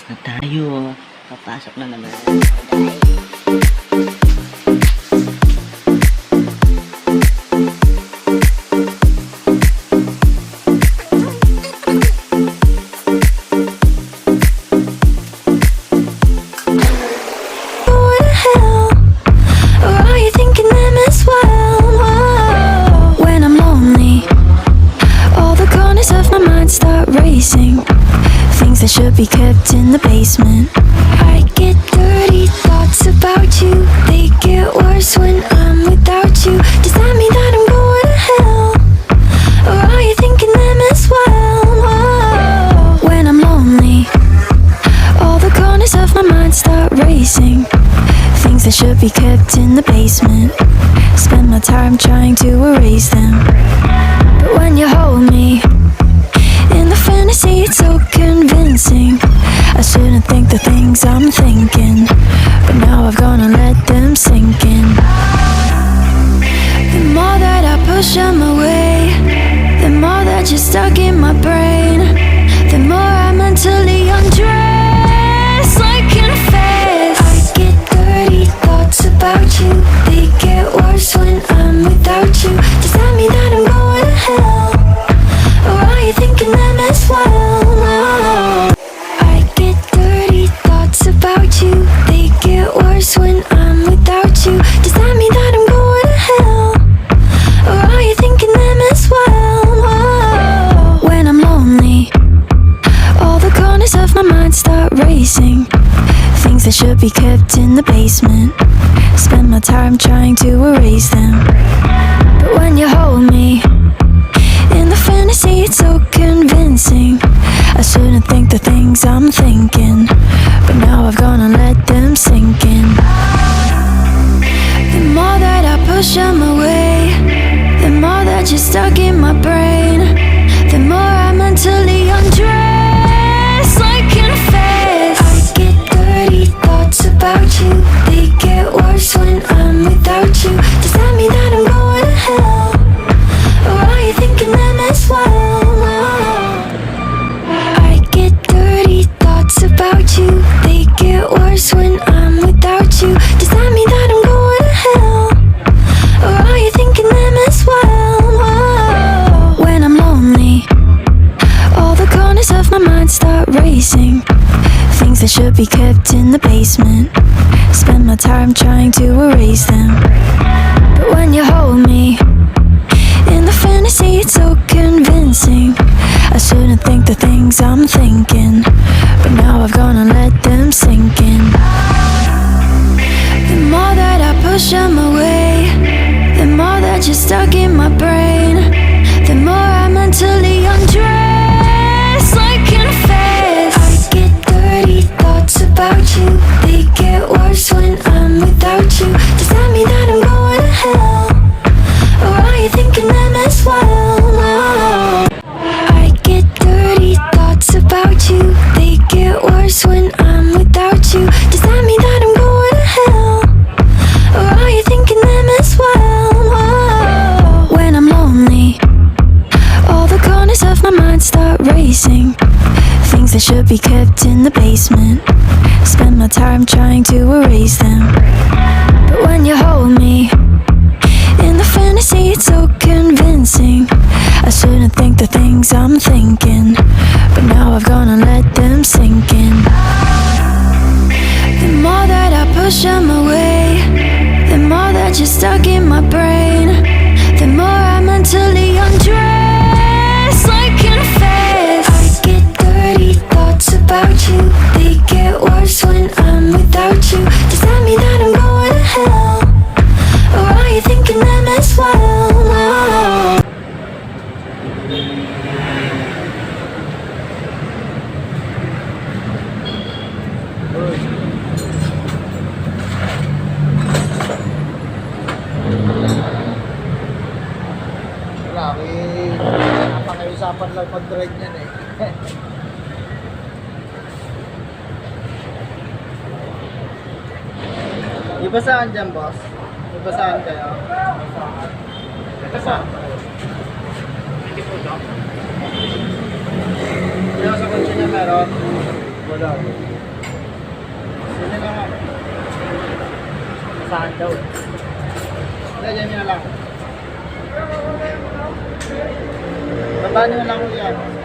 Na tayo. Papasok na naman. Things that should be kept in the basement. I get dirty thoughts about you. They get worse when I'm without you. Does that mean that I'm going to hell? Or are you thinking them as well? Whoa. When I'm lonely, all the corners of my mind start racing. Things that should be kept in the basement. Spend my time trying to erase them. But when you hold me in the fantasy, it's so convincing. I shouldn't think the things I'm thinking, but now I've gone and let them sink in. The more that I push them away, the more that you're stuck in my brain. The more I mentally undress, I confess. I get dirty thoughts about you. They get worse when I'm without you. Does that mean that I'm going to hell? Or are you thinking them as well? No. I get dirty thoughts about you. They get worse when I'm without you. Does that mean that I'm going to hell? Or are you thinking them as well? No. When I'm lonely, all the corners of my mind start racing. Things that should be kept in the basement. Spend my time trying to erase them. But when you hold me in the fantasy, it's so convincing. I shouldn't think the things I'm thinking, but now I've gone and let them sink in. The more that I push them away, the more that you're stuck in my brain. The more I mentally undress, I confess. I get dirty thoughts about you. They get worse when I'm without you. Does that mean that I'm going to hell? Or are you thinking them as well? No. I get dirty thoughts about you. They get worse when I'm without you. Does that mean that I'm going to hell? Or are you thinking them as well? No. When I'm lonely, all the corners of my mind start racing. Things that should be kept in the basement. Spend my time trying to erase them. But when you hold me in the fantasy, it's so convincing. I shouldn't think the things I'm thinking, but now I've gone and let them sink in. The more that I push them away, the more that you're stuck in my brain. The more I mentally undress, I confess. I get dirty thoughts about you. They get worse when I'm without you. Does that mean that I'm going to hell? Or are you thinking them as well? No. I get dirty thoughts about you. They get worse when I'm without you. Does that mean that I'm going to hell? Or are you thinking them as well? No. When I'm lonely, all the corners of my mind start racing. Things that should be kept in the basement. Spend my time trying to erase them. But when you hold me in the fantasy, it's so convincing. I shouldn't think the things I'm thinking, but now I've gone and let them sink in. The more that I push them away, the more that you're stuck in my brain. The more I mentally undress, I confess. I get dirty thoughts about you. They get worse when I'm without you. Does that mean that I'm going to hell? Or are you thinking them as well? No. Napakaisapan lang pag-drive niyan eh. Ibasaan dyan, boss? Ibasaan kayo? Ibasaan? Hindi po ito. Kaya sa konsya niya meron? Wala. Sino na nga? Saan daw? Lagyan niyo na lang. Baba niyo na lang ulit yan.